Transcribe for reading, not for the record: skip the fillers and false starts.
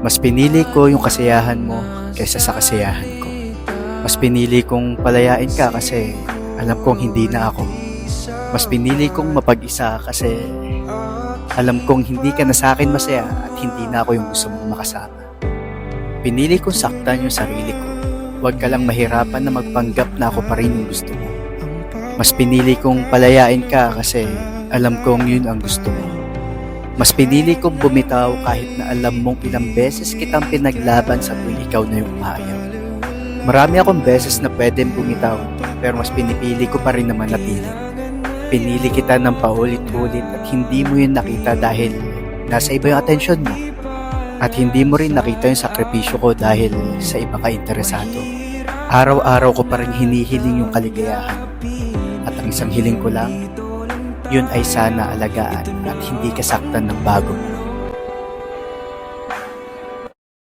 Mas pinili ko yung kasiyahan mo kaysa sa kasiyahan ko. Mas pinili kong palayain ka kasi alam kong hindi na ako. Mas pinili kong mapag-isa kasi alam kong hindi ka na sa akin masaya at hindi na ako yung gusto mong makasama. Pinili kong saktan yung sarili ko. Huwag ka lang mahirapan na magpanggap na ako pa rin yung gusto mo. Mas pinili kong palayain ka kasi alam kong yun ang gusto mo. Mas pinili kong bumitaw kahit na alam mong ilang beses kitang pinaglaban sa tuwing ikaw na yung umayaw. Marami akong beses na pwedeng bumitaw pero mas pinipili ko pa rin na manatili. Pinili kita ng paulit-ulit at hindi mo yun nakita dahil nasa iba yung atensyon mo. At hindi mo rin nakita yung sakripisyo ko dahil sa iba ka interesado. Araw-araw ko pa rin hinihiling yung kaligayahan. At ang isang hiling ko lang, yun ay sana alagaan at hindi kasaktan ng bago.